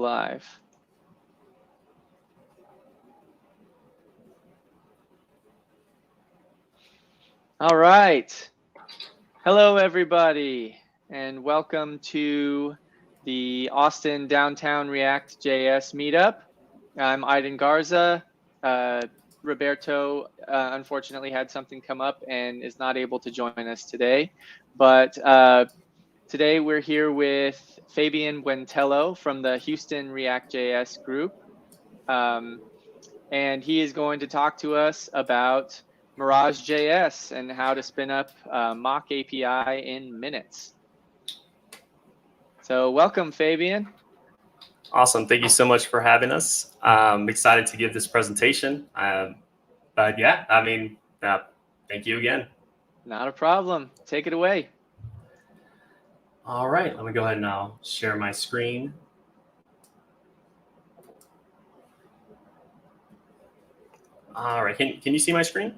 live. All right. Hello, everybody, and welcome to the Austin Downtown React JS Meetup. I'm Aiden Garza. Roberto unfortunately had something come up and is not able to join us today. But today we're here with Fabian Buentello from the Houston React JS group. And he is going to talk to us about Mirage JS and how to spin up mock API in minutes. So welcome, Fabian. Awesome. Thank you so much for having us. I'm excited to give this presentation. But yeah, I mean, thank you again. Not a problem. Take it away. All right, let me go ahead and now share my screen. All right, can you see my screen?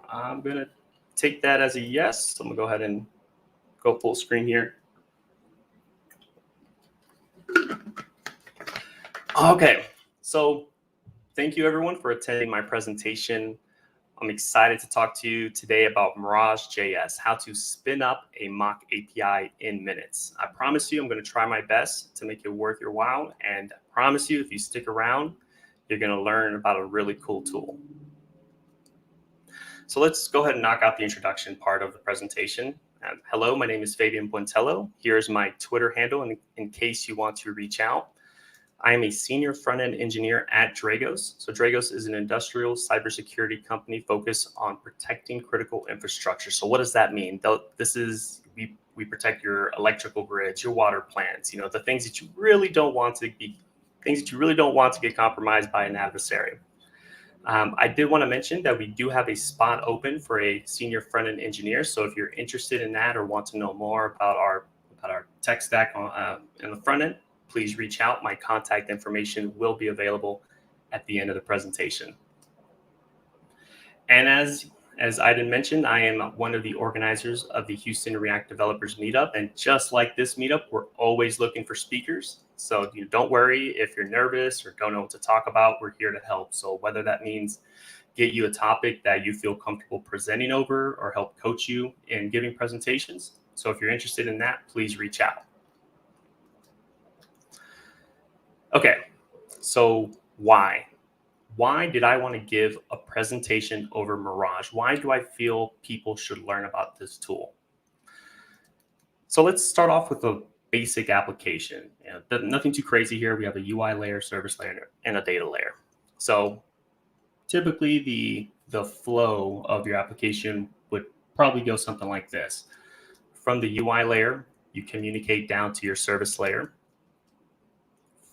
I'm gonna take that as a yes. So I'm gonna go ahead and go full screen here. Okay, so thank you everyone for attending my presentation. I'm excited to talk to you today about Mirage JS, how to spin up a mock API in minutes. I promise you I'm going to try my best to make it worth your while, and I promise you if you stick around, you're going to learn about a really cool tool. So let's go ahead and knock out the introduction part of the presentation. Hello, my name is Fabian Buentello. Here's my Twitter handle in case you want to reach out. I am a senior front-end engineer at Dragos. So Dragos is an industrial cybersecurity company focused on protecting critical infrastructure. So what does that mean? This is, we protect your electrical grids, your water plants, you know, the things that you really don't want to get compromised by an adversary. I did want to mention that we do have a spot open for a senior front-end engineer. So if you're interested in that or want to know more about our tech stack in the front end, please reach out. My contact information will be available at the end of the presentation. And as Aiden mentioned, I am one of the organizers of the Houston React Developers Meetup. And just like this meetup, we're always looking for speakers. So don't worry if you're nervous or don't know what to talk about, we're here to help. So whether that means get you a topic that you feel comfortable presenting over or help coach you in giving presentations. So if you're interested in that, please reach out. Okay, so why? Why did I want to give a presentation over Mirage? Why do I feel people should learn about this tool? So let's start off with a basic application. Nothing too crazy here. We have a UI layer, service layer, and a data layer. So typically the flow of your application would probably go something like this. From the UI layer, you communicate down to your service layer.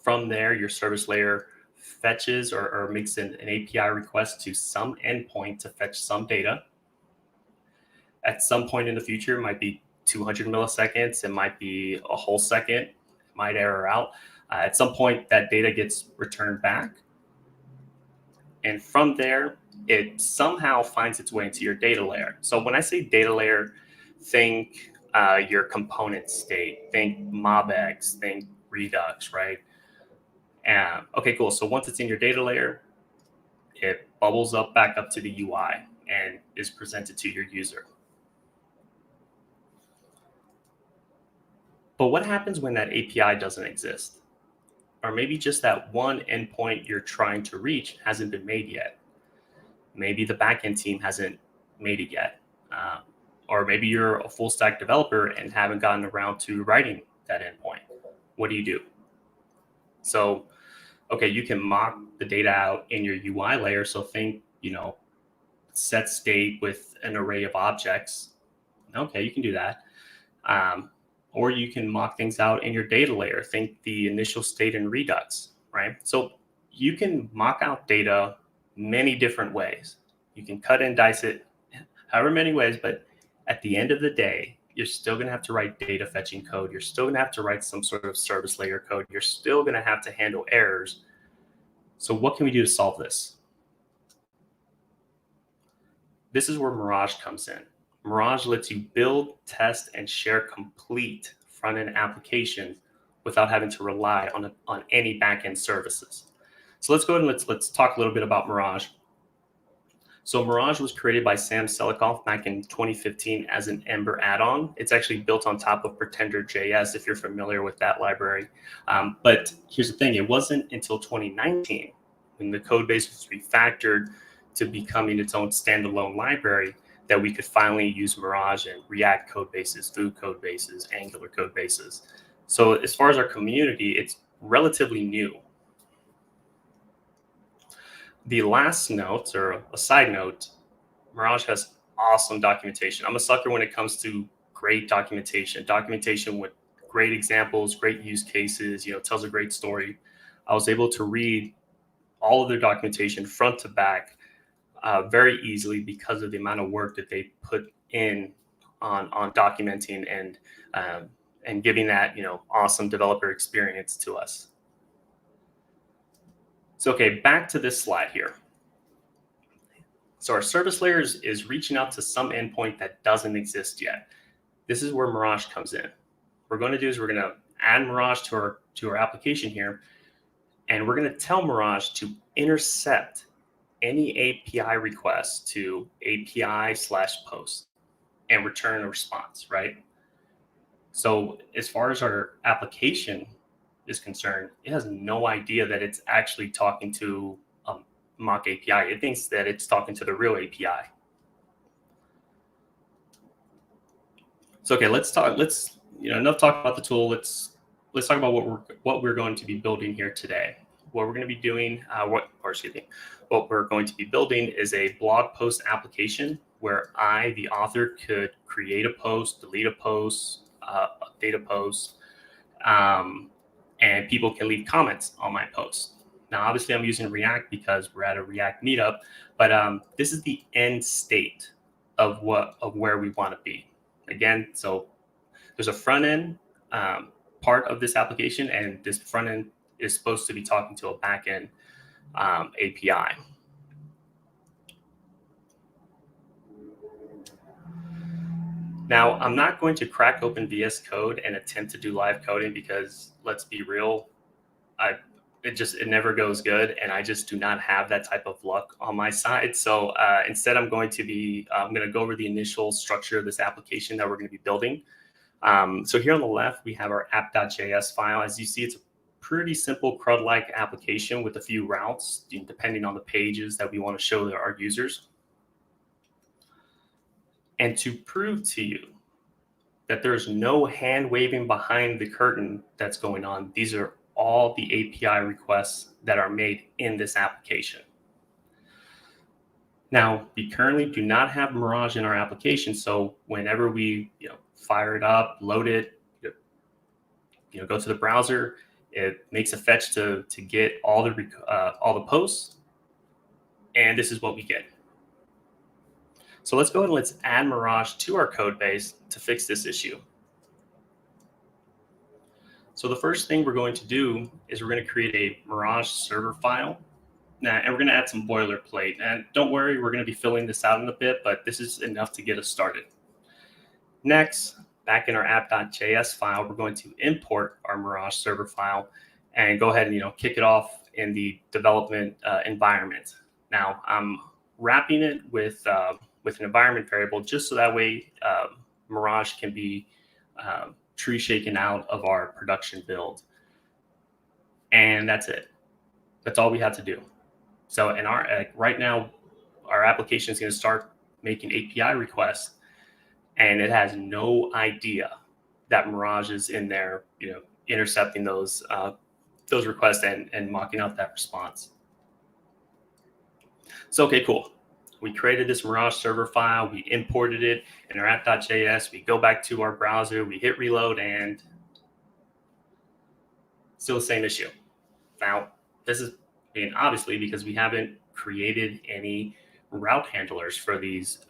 From there, your service layer fetches or makes an API request to some endpoint to fetch some data. At some point in the future, it might be 200 milliseconds, it might be a whole second, it might error out. At some point, that data gets returned back. And from there, it somehow finds its way into your data layer. So when I say data layer, think your component state, think MobX, think Redux, right? Okay, cool. So once it's in your data layer, it bubbles up back up to the UI and is presented to your user. But what happens when that API doesn't exist? Or maybe just that one endpoint you're trying to reach hasn't been made yet. Maybe the backend team hasn't made it yet. Or maybe you're a full stack developer and haven't gotten around to writing that endpoint. What do you do? So, okay, you can mock the data out in your UI layer. So think, set state with an array of objects. Okay, you can do that. Or you can mock things out in your data layer. Think the initial state in Redux, right? So you can mock out data many different ways. You can cut and dice it however many ways, but at the end of the day, you're still going to have to write data fetching code. You're still going to have to write some sort of service layer code. You're still going to have to handle errors. So what can we do to solve this? This is where Mirage comes in. Mirage lets you build, test, and share complete front-end applications without having to rely on any back-end services. So let's go ahead and let's talk a little bit about Mirage. So Mirage was created by Sam Selikoff back in 2015 as an Ember add-on. It's actually built on top of Pretender.js, if you're familiar with that library. But here's the thing, it wasn't until 2019 when the code base was refactored to becoming its own standalone library that we could finally use Mirage and React code bases, Vue code bases, Angular code bases. So as far as our community, it's relatively new. The last note, or a side note, Mirage has awesome documentation. I'm a sucker when it comes to great documentation with great examples, great use cases, tells a great story. I was able to read all of their documentation front to back very easily because of the amount of work that they put in on documenting and giving that awesome developer experience to us. So okay, back to this slide here. So our service layer is reaching out to some endpoint that doesn't exist yet. This is where Mirage comes in. What we're going to do is we're going to add Mirage to our application here, and we're going to tell Mirage to intercept any API request to API/post and return a response, right? So as far as our application is concerned, it has no idea that it's actually talking to a mock API. It thinks that it's talking to the real API. So okay, enough talk about the tool. Let's talk about what we're going to be building here today. What we're going to be doing, what we're going to be building is a blog post application where I, the author, could create a post, delete a post, update a post, and people can leave comments on my post. Now, obviously, I'm using React because we're at a React meetup, but this is the end state of where we want to be. Again, so there's a front end part of this application, and this front end is supposed to be talking to a back end API. Now, I'm not going to crack open VS Code and attempt to do live coding because, let's be real, it never goes good, and I just do not have that type of luck on my side. So instead, I'm going to go over the initial structure of this application that we're going to be building. So here on the left, we have our app.js file. As you see, it's a pretty simple CRUD-like application with a few routes, depending on the pages that we want to show our users. And to prove to you that there's no hand waving behind the curtain that's going on, these are all the API requests that are made in this application. Now, we currently do not have Mirage in our application, so whenever we fire it up, load it, go to the browser, it makes a fetch to get all the posts, and this is what we get. So let's go ahead and let's add Mirage to our code base to fix this issue. So the first thing we're going to do is we're going to create a Mirage server file. Now, and we're going to add some boilerplate. And don't worry, we're going to be filling this out in a bit, but this is enough to get us started. Next, back in our app.js file, we're going to import our Mirage server file and go ahead and kick it off in the development environment. Now, I'm wrapping it with an environment variable just so that way Mirage can be tree shaken out of our production build. And that's it. That's all we have to do. So in right now, our application is going to start making API requests, and it has no idea that Mirage is in there, intercepting those requests and mocking out that response. So, okay, cool. We created this Mirage server file. We imported it in our app.js. We go back to our browser. We hit reload, and still the same issue. Now, this is obviously because we haven't created any route handlers for these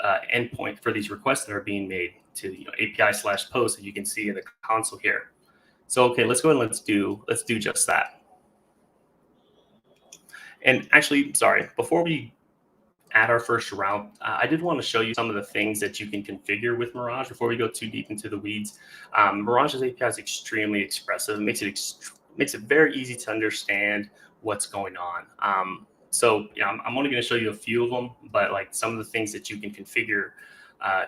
for these requests that are being made to API/post that you can see in the console here. So okay, let's go and let's do just that. And actually, sorry, before we add our first route, I did want to show you some of the things that you can configure with Mirage before we go too deep into the weeds. Mirage's API is extremely expressive. It makes it very easy to understand what's going on. So I'm only going to show you a few of them, but like some of the things that you can configure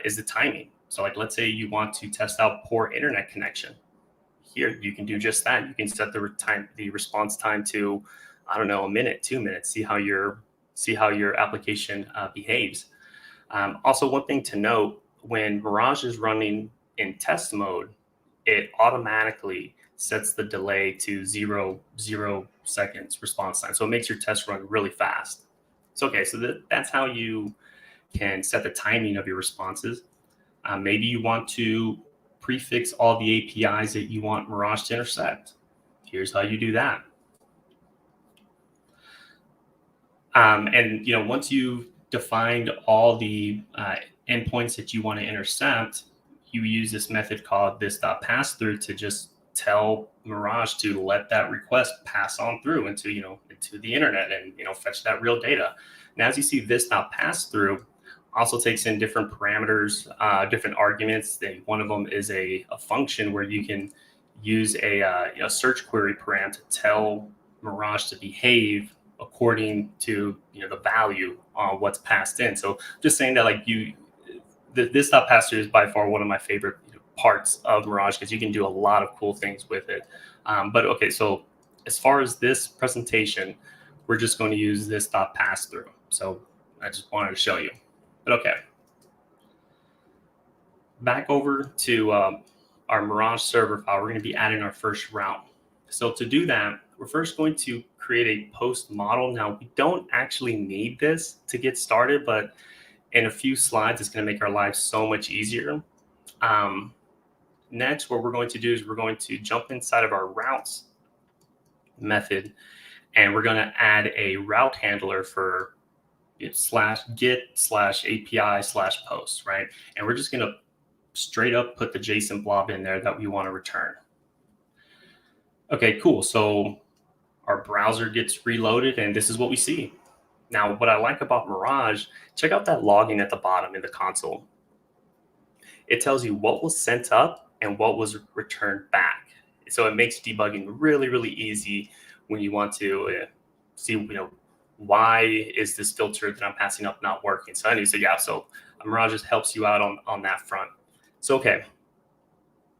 is the timing. So like, let's say you want to test out poor internet connection. Here, you can do just that. You can set the response time to, I don't know, a minute, 2 minutes, see how your application behaves. Also, one thing to note, when Mirage is running in test mode, it automatically sets the delay to 0 seconds response time. So it makes your test run really fast. So, okay, so that's how you can set the timing of your responses. Maybe you want to prefix all the APIs that you want Mirage to intersect. Here's how you do that. And once you've defined all the endpoints that you want to intercept, you use this method called this.passthrough to just tell Mirage to let that request pass on through into the internet and fetch that real data. Now, as you see, this.passthrough also takes in different parameters, different arguments. One of them is a function where you can use a search query param to tell Mirage to behave according to the value on what's passed in. So just saying that, like, this pass-through is by far one of my favorite parts of Mirage, because you can do a lot of cool things with it. But okay, so as far as this presentation, we're just going to use this pass-through. So I just wanted to show you. But okay, back over to our Mirage server file. We're going to be adding our first route. So to do that, we're first going to create a post model. Now, we don't actually need this to get started, but in a few slides, it's going to make our lives so much easier. Next, what we're going to do is we're going to jump inside of our routes method, and we're going to add a route handler for /get/API/post, right? And we're just going to straight up put the JSON blob in there that we want to return. Okay, cool. So our browser gets reloaded, and this is what we see. Now, what I like about Mirage, check out that logging at the bottom in the console. It tells you what was sent up and what was returned back. So it makes debugging really, really easy when you want to see, why is this filter that I'm passing up not working? So anyway, so Mirage just helps you out on that front. So, okay,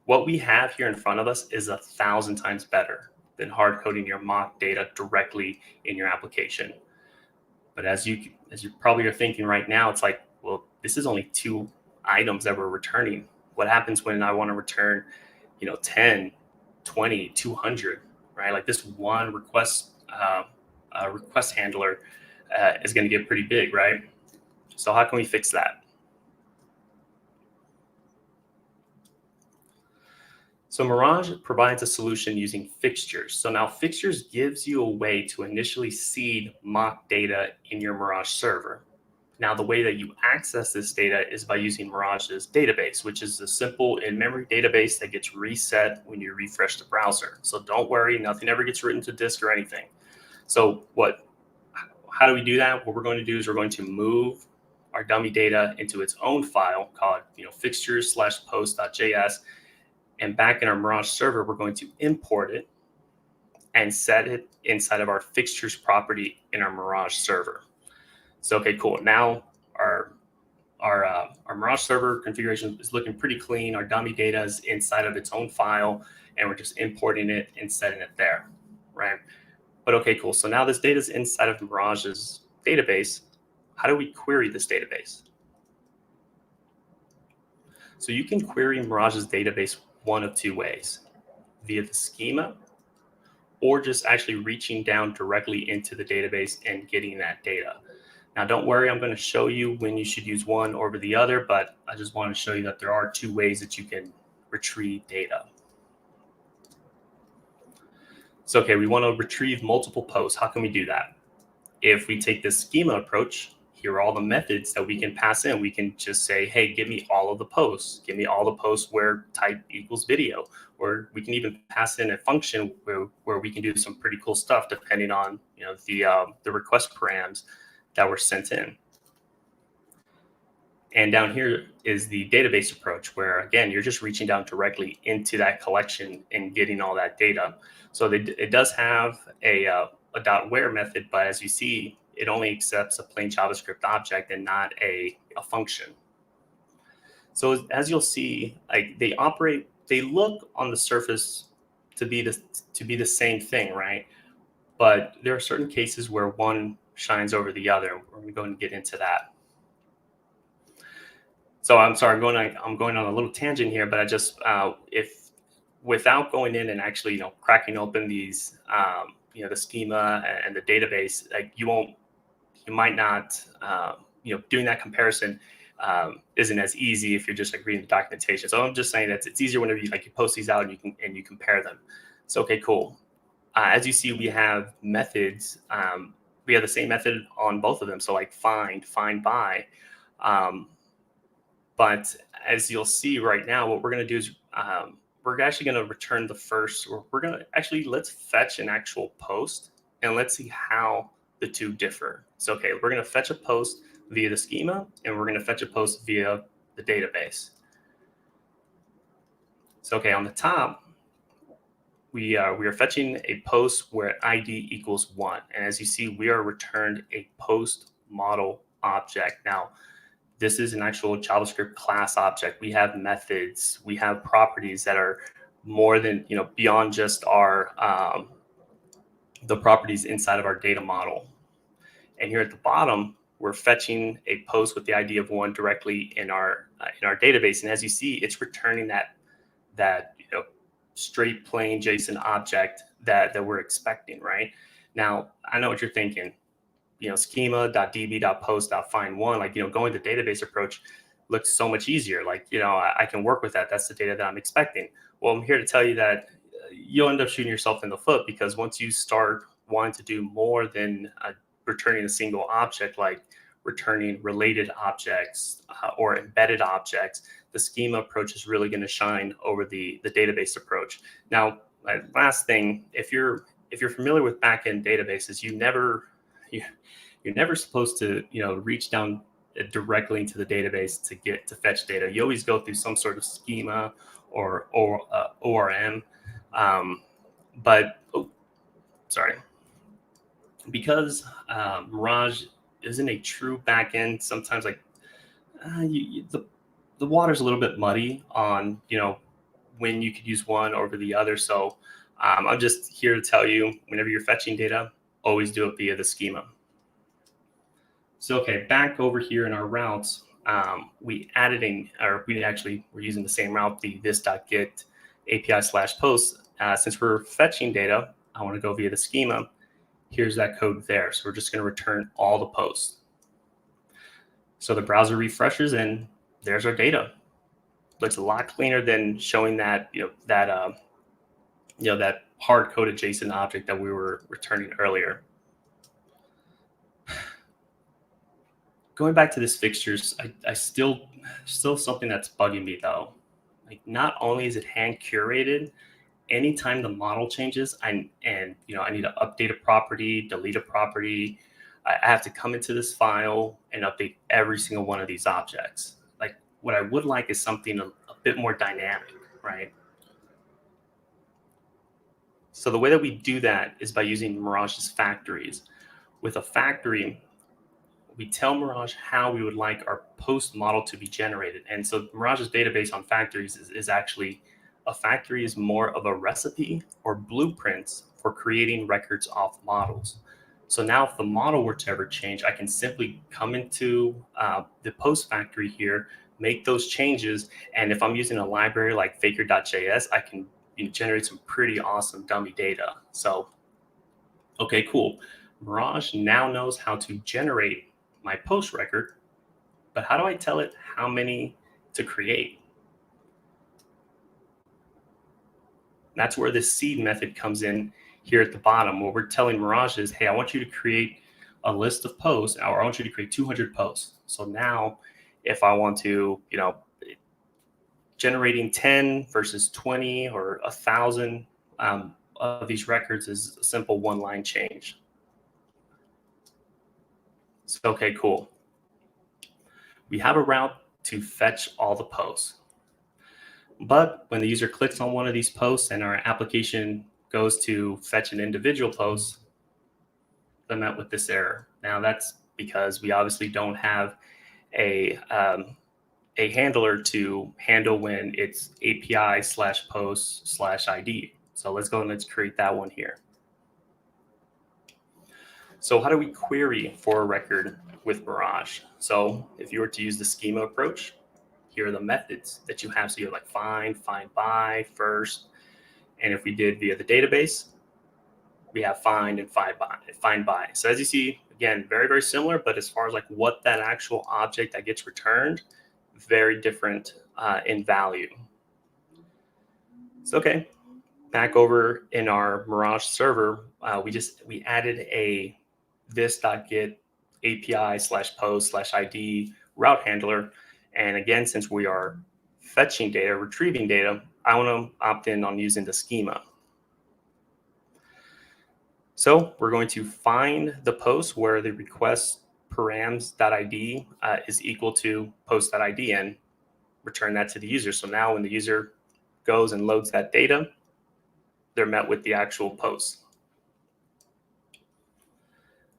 what we have here in front of us is 1,000 times better than hard coding your mock data directly in your application. But as you probably are thinking right now, it's like, well, this is only 2 items that we're returning. What happens when I want to return, 10, 20, 200, right? Like this one request handler is going to get pretty big, right? So how can we fix that? So Mirage provides a solution using fixtures. So now fixtures gives you a way to initially seed mock data in your Mirage server. Now, the way that you access this data is by using Mirage's database, which is a simple in-memory database that gets reset when you refresh the browser. So don't worry, nothing ever gets written to disk or anything. So how do we do that? What we're going to do is we're going to move our dummy data into its own file called fixtures/post.js. And back in our Mirage server, we're going to import it and set it inside of our fixtures property in our Mirage server. So, okay, cool. Now our Mirage server configuration is looking pretty clean. Our dummy data is inside of its own file, and we're just importing it and setting it there, right? But okay, cool. So now this data is inside of Mirage's database. How do we query this database? So you can query Mirage's database one of 2 ways: via the schema, or just actually reaching down directly into the database and getting that data. Now, don't worry, I'm going to show you when you should use one over the other, but I just want to show you that there are 2 ways that you can retrieve data. So, okay, we want to retrieve multiple posts. How can we do that? If we take this schema approach, here are all the methods that we can pass in. We can just say, hey, give me all of the posts. Give me all the posts where type equals video. Or we can even pass in a function where we can do some pretty cool stuff depending on the request params that were sent in. And down here is the database approach, where again, you're just reaching down directly into that collection and getting all that data. So it does have a .where method, but as you see, it only accepts a plain JavaScript object and not a function. So as you'll see, like they look on the surface to be the same thing, right? But there are certain cases where one shines over the other. We're going to go and get into that. So I'm sorry, I'm going on a little tangent here, but I just if without going in and actually cracking open these the schema and the database, like you might not doing that comparison isn't as easy if you're just reading the documentation. So I'm just saying that it's easier whenever you post these out and you compare them. So okay, cool. As you see, we have methods. We have the same method on both of them. So like find by. But as you'll see right now, what we're going to do is we're actually going to return the first, or we're going to actually, let's fetch an actual post and let's see how the two differ. So, okay, we're going to fetch a post via the schema and we're going to fetch a post via the database. So, okay, on the top, we are fetching a post where ID equals 1. And as you see, we are returned a post model object. Now, this is an actual JavaScript class object. We have methods, we have properties that are more than, beyond just our, the properties inside of our data model. And here at the bottom, we're fetching a post with the ID of 1 directly in our database. And as you see, it's returning that straight plain JSON object that we're expecting, right? Now, I know what you're thinking. Schema.db.post.find1, going the database approach looks so much easier. I can work with that. That's the data that I'm expecting. Well, I'm here to tell you that you'll end up shooting yourself in the foot, because once you start wanting to do more than returning a single object, like returning related objects or embedded objects, the schema approach is really going to shine over the database approach. Now, last thing, if you're familiar with backend databases, you're never supposed to reach down directly into the database to fetch data. You always go through some sort of schema or ORM. Because Mirage isn't a true backend, sometimes the water's a little bit muddy on when you could use one over the other. So I'm just here to tell you, whenever you're fetching data, always do it via the schema. So, okay, back over here in our routes, we're using the same route, the this.get API/post. Since we're fetching data, I want to go via the schema. Here's that code there. So we're just going to return all the posts. So the browser refreshes and there's our data. Looks a lot cleaner than showing that that hard-coded JSON object that we were returning earlier. Going back to this fixtures, I still something that's bugging me though. Not only is it hand curated, anytime the model changes, I need to update a property, delete a property, I have to come into this file and update every single one of these objects. What I would like is something a bit more dynamic, right? So the way that we do that is by using Mirage's factories. With a factory, we tell Mirage how we would like our post model to be generated. And so Mirage's database on factories is actually, a factory is more of a recipe or blueprints for creating records off models. So now if the model were to ever change, I can simply come into the post factory here, make those changes. And if I'm using a library like faker.js, I can generate some pretty awesome dummy data. So, okay, cool. Mirage now knows how to generate my post record, but how do I tell it how many to create? That's where the seed method comes in here at the bottom. What we're telling Mirage is, hey, I want you to create a list of posts, or I want you to create 200 posts. So now if I want to, generating 10 versus 20 or 1,000 of these records is a simple one-line change. So, okay, cool. We have a route to fetch all the posts. But when the user clicks on one of these posts and our application goes to fetch an individual post, they're met with this error. Now that's because we obviously don't have a handler to handle when it's API/post/ID. So let's go and let's create that one here. So how do we query for a record with Mirage? So if you were to use the schema approach, here are the methods that you have. So you have like find by, first. And if we did via the database, we have find and find by. So as you see, again, very, very similar, but as far as like what that actual object that gets returned, very different in value. So, okay, back over in our Mirage server, we added a this.get API/post/ID route handler. And again, since we are fetching data, retrieving data, I want to opt in on using the schema. So we're going to find the post where the request params.id is equal to post.id and return that to the user. So now when the user goes and loads that data, they're met with the actual post.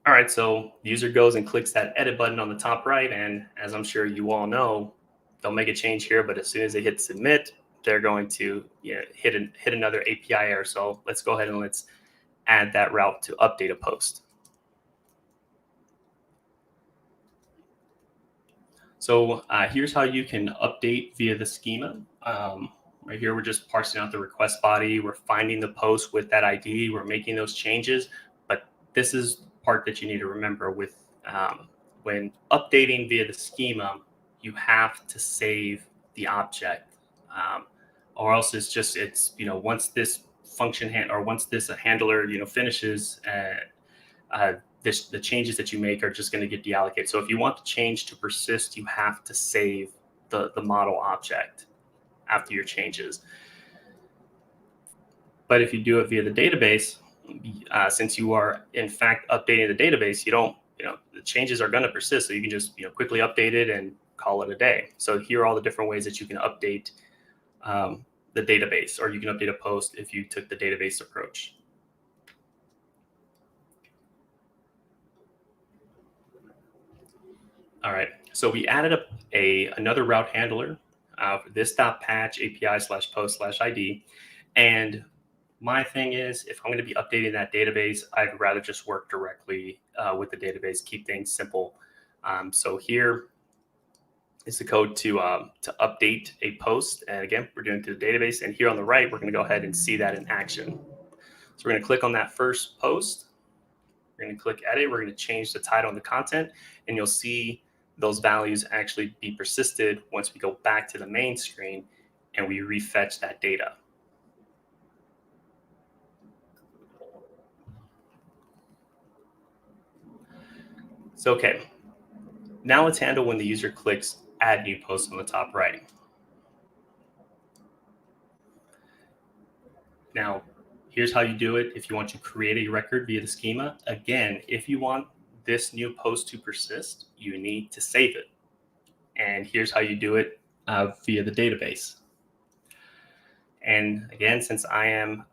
All right, so the user goes and clicks that edit button on the top right, and as I'm sure you all know, they'll make a change here, but as soon as they hit submit, they're going to hit another API error. So let's go ahead and let's add that route to update a post. So here's how you can update via the schema. Right here, we're just parsing out the request body. We're finding the post with that ID. We're making those changes, but this is part that you need to remember with when updating via the schema, you have to save the object, or else it's once this function once this handler finishes, the changes that you make are just going to get deallocated. So if you want the change to persist, you have to save the model object after your changes. But if you do it via the database, since you are in fact updating the database, the changes are going to persist. So you can just quickly update it and call it a day. So here are all the different ways that you can update the database, or you can update a post if you took the database approach. All right, so we added another route handler for this.patch API/post/ID. And my thing is, if I'm going to be updating that database, I'd rather just work directly with the database, keep things simple. So here is the code to update a post. And again, we're doing it to the database. And here on the right, we're going to go ahead and see that in action. So we're going to click on that first post. We're going to click edit. We're going to change the title and the content, and you'll see those values actually be persisted once we go back to the main screen and we refetch that data. So, okay, now let's handle when the user clicks add new post on the top right. Now, here's how you do it if you want to create a record via the schema. Again, if you want this new post to persist, you need to save it. And here's how you do it via the database. And again, since I am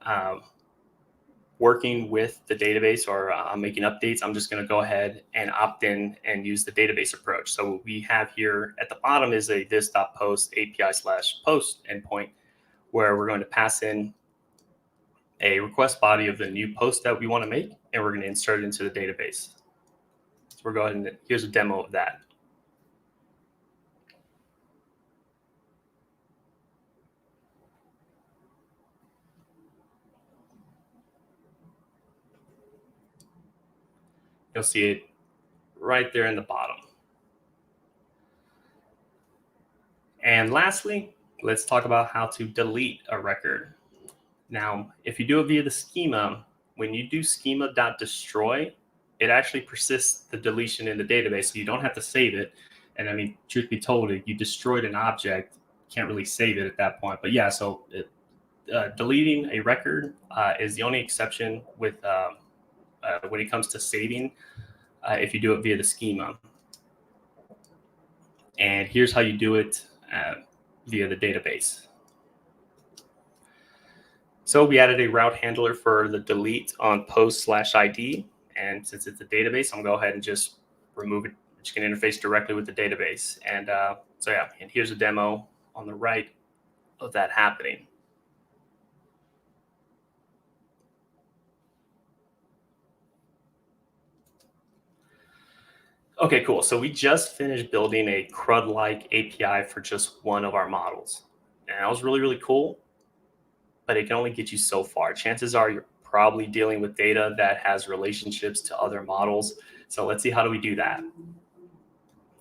working with the database, or I'm making updates, I'm just going to go ahead and opt in and use the database approach. So what we have here at the bottom is a this.post API/post endpoint, where we're going to pass in a request body of the new post that we want to make, and we're going to insert it into the database. So we're going to, here's a demo of that. You'll see it right there in the bottom. And lastly, let's talk about how to delete a record. Now, if you do it via the schema, when you do schema.destroy, it actually persists the deletion in the database, so you don't have to save it. And I mean, truth be told, if you destroyed an object, you can't really save it at that point. But yeah, so deleting a record is the only exception with when it comes to saving if you do it via the schema. And here's how you do it via the database. So we added a route handler for the delete on post/ID. And since it's a database, I'm going to go ahead and just remove it, which can interface directly with the database. And so yeah, and here's a demo on the right of that happening. Okay, cool. So we just finished building a CRUD-like API for just one of our models. And that was really, really cool, but it can only get you so far. Chances are you're probably dealing with data that has relationships to other models. So let's see, how do we do that?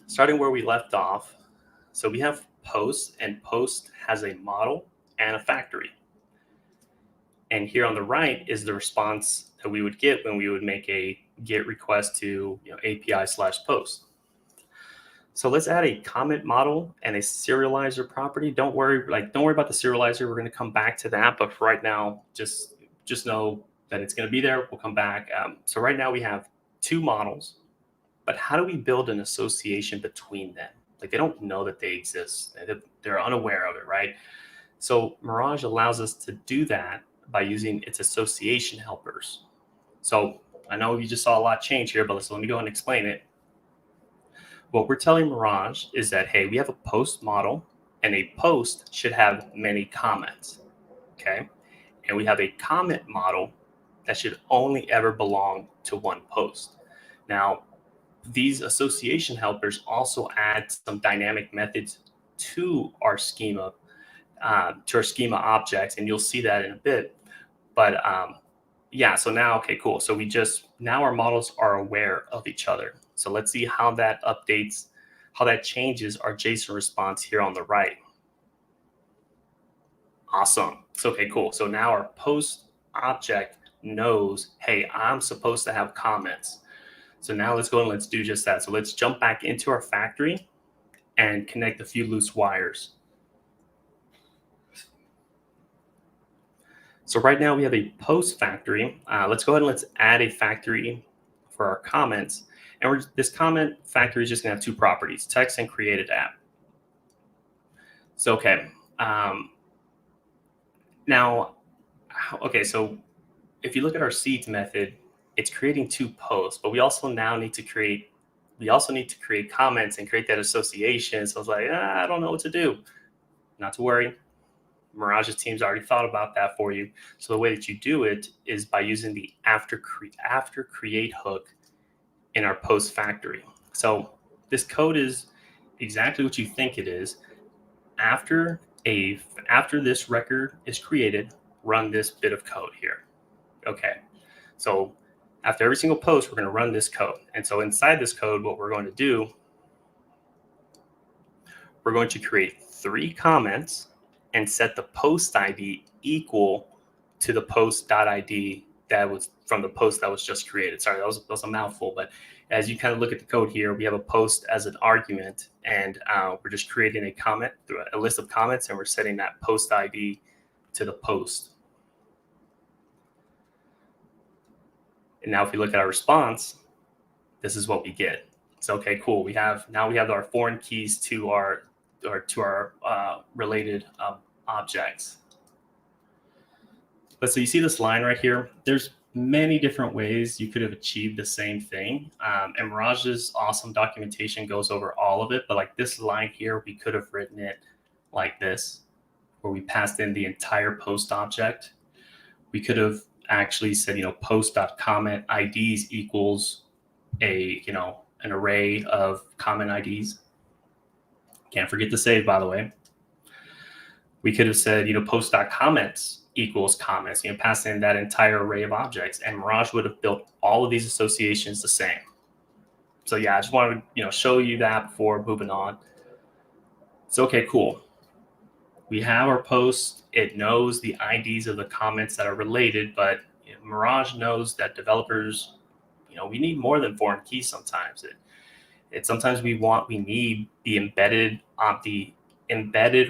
Starting where we left off. So we have post, and post has a model and a factory. And here on the right is the response that we would get when we would make a GET request to API/post. So let's add a comment model and a serializer property. Don't worry about the serializer. We're going to come back to that, but for right now, just know that it's going to be there. We'll come back. So right now we have two models, but how do we build an association between them? Like, they don't know that they exist. They're unaware of it, right? So Mirage allows us to do that by using its association helpers. So I know you just saw a lot change here, but let me go ahead and explain it. What we're telling Mirage is that, hey, we have a post model, and a post should have many comments, okay? And we have a comment model that should only ever belong to one post. Now, these association helpers also add some dynamic methods to our schema objects, and you'll see that in a bit. But yeah, so now, okay, cool. So now our models are aware of each other. So let's see how that updates, how that changes our JSON response here on the right. Awesome. So, okay, cool. So now our post object knows, hey, I'm supposed to have comments. So now let's go and let's do just that. So let's jump back into our factory and connect a few loose wires. So right now we have a post factory. Let's go ahead and let's add a factory for our comments. And this comment factory is just gonna have two properties, text and created app. So, okay. Now, okay, so if you look at our seeds method, it's creating two posts, but we also need to create comments and create that association. So I was like, I don't know what to do. Not to worry. Mirage's team's already thought about that for you. So the way that you do it is by using the after create hook in our post factory. So this code is exactly what you think it is. After this record is created, run this bit of code here. Okay. So after every single post, we're going to run this code. And so inside this code, what we're going to do, we're going to create 3 comments and set the post ID equal to the post.id that was from the post that was just created. Sorry, that was a mouthful, but as you kind of look at the code here, we have a post as an argument, and we're just creating a comment through a list of comments, and we're setting that post ID to the post. And now if we look at our response, this is what we get. So, okay, cool. Now we have our foreign keys to our related objects. But so you see this line right here, there's many different ways you could have achieved the same thing. And Mirage's awesome documentation goes over all of it. But like this line here, we could have written it like this, where we passed in the entire post object. We could have actually said, post.comment IDs equals an array of comment IDs. Can't forget to save, by the way. We could have said, post.comments equals comments, pass in that entire array of objects, and Mirage would have built all of these associations the same. So yeah, I just wanted to show you that before moving on. So, okay, cool. We have our post. It knows the IDs of the comments that are related, but Mirage knows that developers, we need more than foreign keys sometimes. Sometimes we need the embedded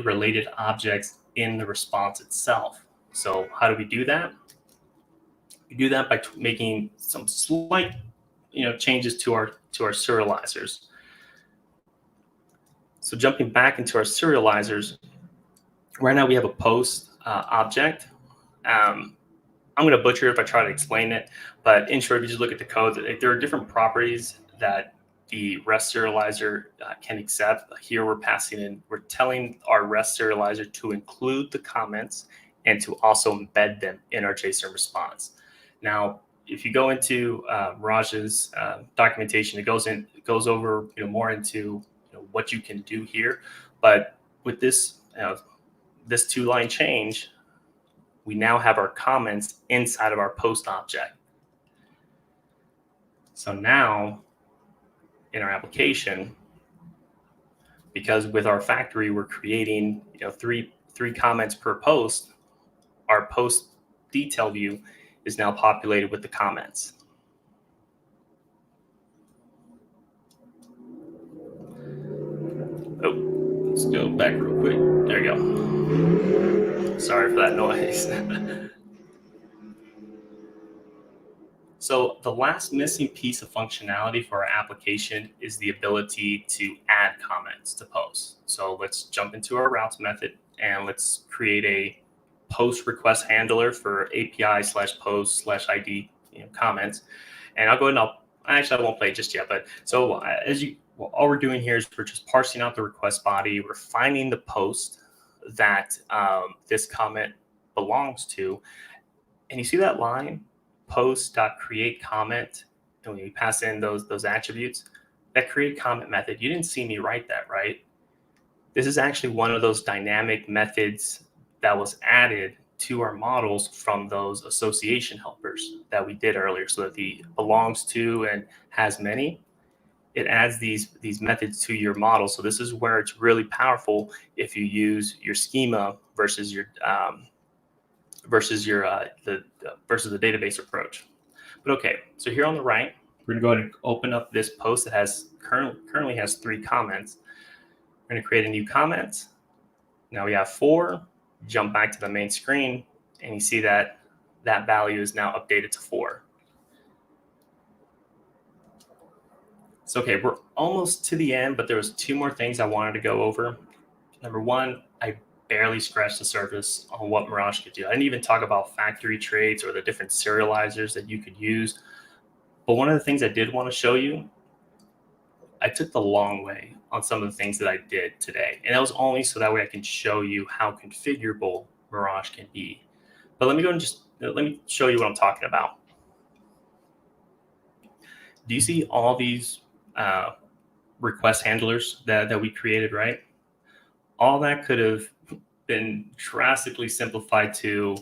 related objects in the response itself. So how do we do that? We do that by making some slight, changes to our serializers. So jumping back into our serializers, right now we have a post object. I'm going to butcher if I try to explain it, but in short, if you just look at the code, there are different properties that the REST serializer can accept. Here we're telling our REST serializer to include the comments and to also embed them in our JSON response. Now, if you go into Mirage's documentation, it goes over more into what you can do here. But with this this 2-line change, we now have our comments inside of our post object. So now in our application, because with our factory we're creating three comments per post, our post detail view is now populated with the comments. Oh, let's go back real quick. There you go. Sorry for that noise. So the last missing piece of functionality for our application is the ability to add comments to posts. So let's jump into our routes method and let's create a post request handler for API/post/ID comments. And I'll go ahead and I won't play it just yet. But so all we're doing here is we're just parsing out the request body. We're finding the post that this comment belongs to. And you see that line? Post.createComment, and when we pass in those attributes, that create comment method, you didn't see me write that, right? This is actually one of those dynamic methods that was added to our models from those association helpers that we did earlier. So that the belongs to and has many, it adds these methods to your model. So this is where it's really powerful if you use your schema versus the database approach. But okay, so here on the right, we're gonna go ahead and open up this post that currently has 3 comments. We're gonna create a new comment. Now we have 4. Jump back to the main screen, and you see that value is now updated to 4. So okay, we're almost to the end, but there was 2 more things I wanted to go over. Number 1, I barely scratched the surface on what Mirage could do. I didn't even talk about factory traits or the different serializers that you could use. But one of the things I did want to show you, I took the long way on some of the things that I did today. And that was only so that way I can show you how configurable Mirage can be. But let me go and let me show you what I'm talking about. Do you see all these request handlers that we created, right? All that could have been drastically simplified to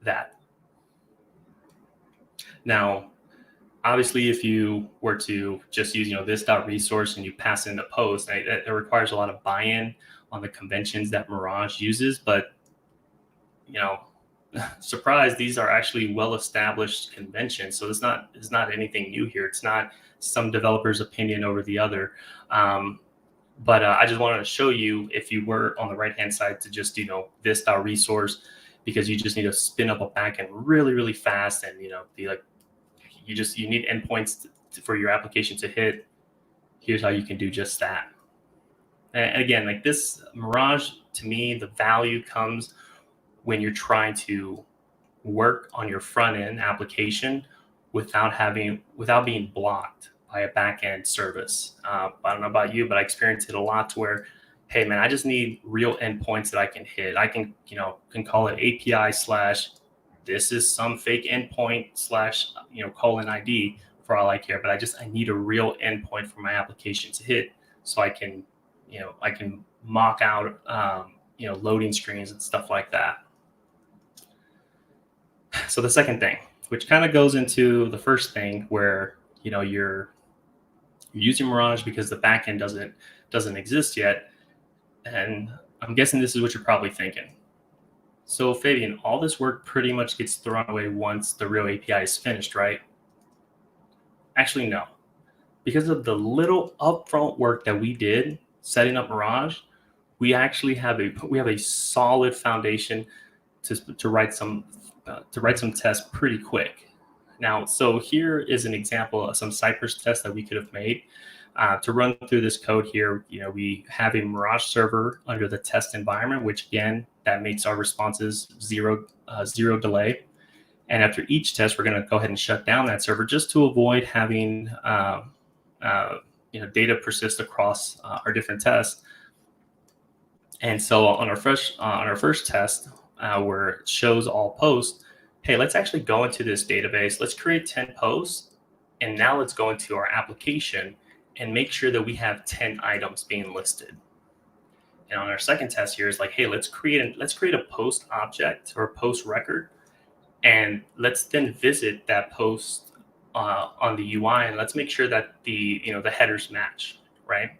that. Now, obviously, if you were to just use this .resource and you pass in the post, it requires a lot of buy-in on the conventions that Mirage uses. But surprise, these are actually well-established conventions. So it's not anything new here. It's not some developer's opinion over the other. But I just wanted to show you, if you were on the right-hand side, to just, this .resource, because you just need to spin up a backend really, really fast and, be like, you need endpoints for your application to hit. Here's how you can do just that. And again, like this Mirage, to me, the value comes when you're trying to work on your front-end application without being blocked by a back-end service. I don't know about you, but I experienced it a lot to where, hey man, I just need real endpoints that I can hit. I can call it API / this is some fake endpoint / colon ID for all I care, but I need a real endpoint for my application to hit, so I can mock out loading screens and stuff like that. So the second thing, which kind of goes into the first thing, where you're using Mirage because the backend doesn't exist yet, and I'm guessing this is what you're probably thinking. So Fabian, all this work pretty much gets thrown away once the real API is finished, right? Actually, no. Because of the little upfront work that we did setting up Mirage, we actually have a solid foundation to write some tests pretty quick. Now, so here is an example of some Cypress tests that we could have made. To run through this code here, we have a Mirage server under the test environment, which again, that makes our responses zero delay. And after each test, we're going to go ahead and shut down that server just to avoid having data persist across our different tests. And so on our first test, where it shows all posts, hey, let's actually go into this database. Let's create 10 posts, and now let's go into our application and make sure that we have 10 items being listed. And on our second test here is like, hey, let's create a post object or a post record, and let's then visit that post on the UI, and let's make sure that the headers match, right?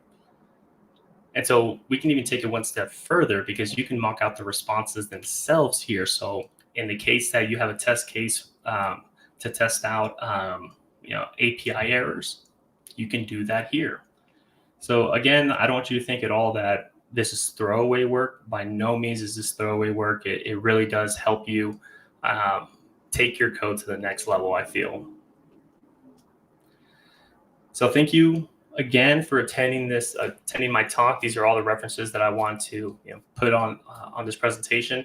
And so we can even take it one step further, because you can mock out the responses themselves here. So in the case that you have a test case to test out API errors, you can do that here. So again, I don't want you to think at all that this is throwaway work. By no means is this throwaway work. It really does help you take your code to the next level, I feel. So thank you again for attending my talk. These are all the references that I want to put on this presentation.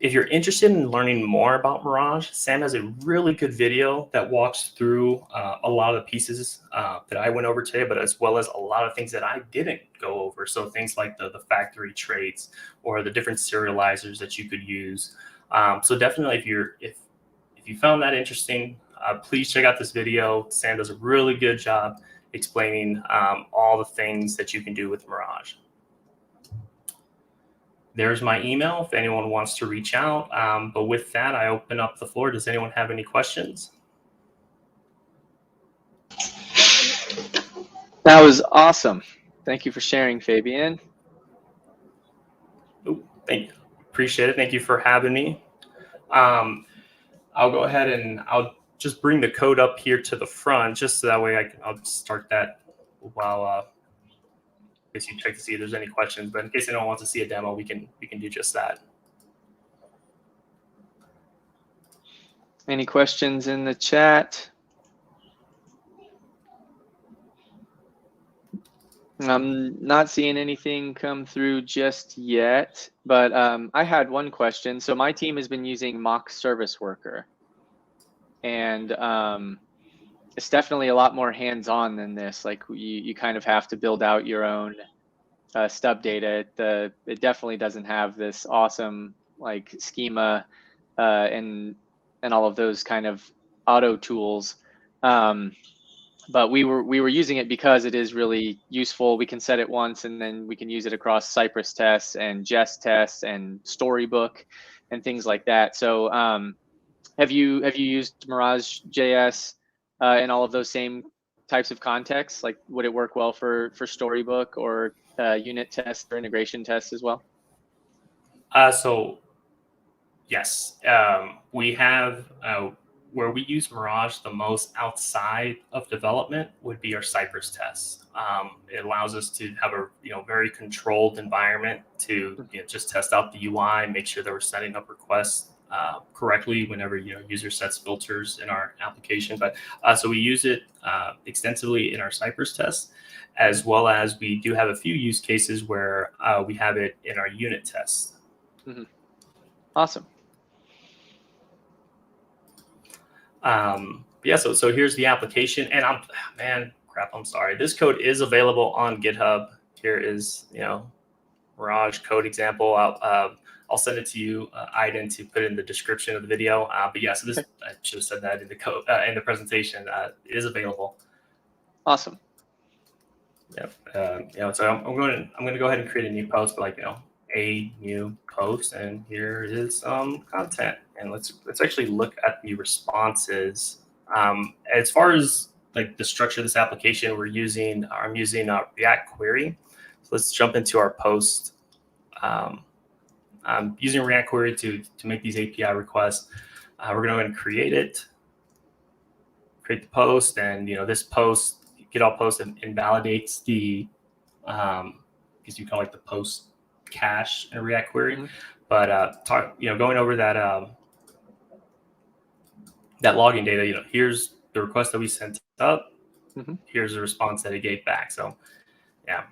If you're interested in learning more about Mirage, Sam has a really good video that walks through a lot of the pieces that I went over today, but as well as a lot of things that I didn't go over. So things like the factory traits or the different serializers that you could use. So definitely, if you found that interesting, please check out this video. Sam does a really good job explaining all the things that you can do with Mirage. There's my email if anyone wants to reach out. But with that, I open up the floor. Does anyone have any questions? That was awesome. Thank you for sharing, Fabian. Oh, thank you. Appreciate it. Thank you for having me. I'll go ahead and I'll just bring the code up here to the front, just so that way I'll start that while in case you check to see if there's any questions. But in case anyone wants to see a demo, we can do just that. Any questions in the chat? I'm not seeing anything come through just yet, but I had one question. So my team has been using mock service worker, and it's definitely a lot more hands-on than this. Like you kind of have to build out your own stub data. It definitely doesn't have this awesome like schema and all of those kind of auto tools. But we were using it because it is really useful. We can set it once, and then we can use it across Cypress tests and Jest tests and Storybook and things like that. So have you used Mirage JS in all of those same types of contexts? Like, would it work well for Storybook or unit tests or integration tests as well? So yes, we have. Where we use Mirage the most outside of development would be our Cypress tests. It allows us to have a very controlled environment to just test out the UI, make sure that we're setting up requests correctly whenever user sets filters in our application. But so we use it extensively in our Cypress tests, as well as we do have a few use cases where we have it in our unit tests. Mm-hmm. Awesome. Yeah, so here's the application, and I'm sorry. This code is available on GitHub. Here is Mirage code example. I'll send it to you, Aiden, to put in the description of the video. But yeah, so this I should have said that in the code in the presentation. It is available. Awesome. Yep. So I'm going to go ahead and create a new post, like a new post, and here is some content. And let's actually look at the responses. As far as like the structure of this application, I'm using React Query. So let's jump into our post. I'm using React Query to make these API requests. We're going to go ahead and create the post, and this post, get all post invalidates the because you call it the post cache in React Query. Mm-hmm. But going over that that logging data, here's the request that we sent up. here's the response that he gave back. So yeah,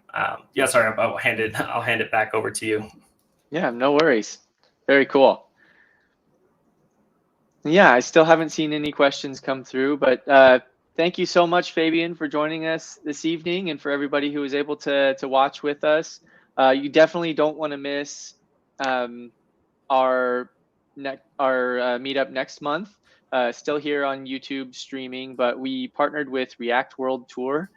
yeah. Sorry, I'll hand it back over to you. Yeah, no worries. Very cool. Yeah, I still haven't seen any questions come through, but thank you so much, Fabian, for joining us this evening, and for everybody who was able to watch with us. You definitely don't want to miss our meetup next month. Still here on YouTube streaming, but we partnered with React World Tour,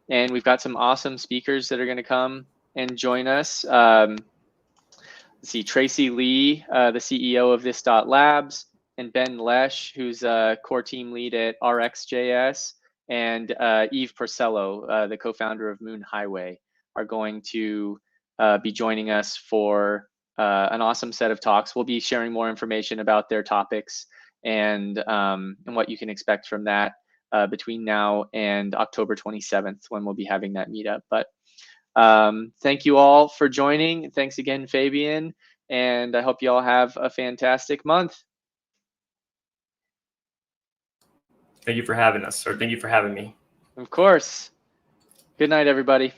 and we've got some awesome speakers that are going to come and join us. Let's see, Tracy Lee, the CEO of This.Labs, and Ben Lesh, who's a core team lead at RxJS, and Eve Porcello, the co-founder of Moon Highway, are going to be joining us for an awesome set of talks. We'll be sharing more information about their topics and what you can expect from that between now and October 27th, when we'll be having that meetup. But thank you all for joining. Thanks again, Fabian, and I hope you all have a fantastic month. Thank you for having us, or thank you for having me. Of course. Good night, everybody.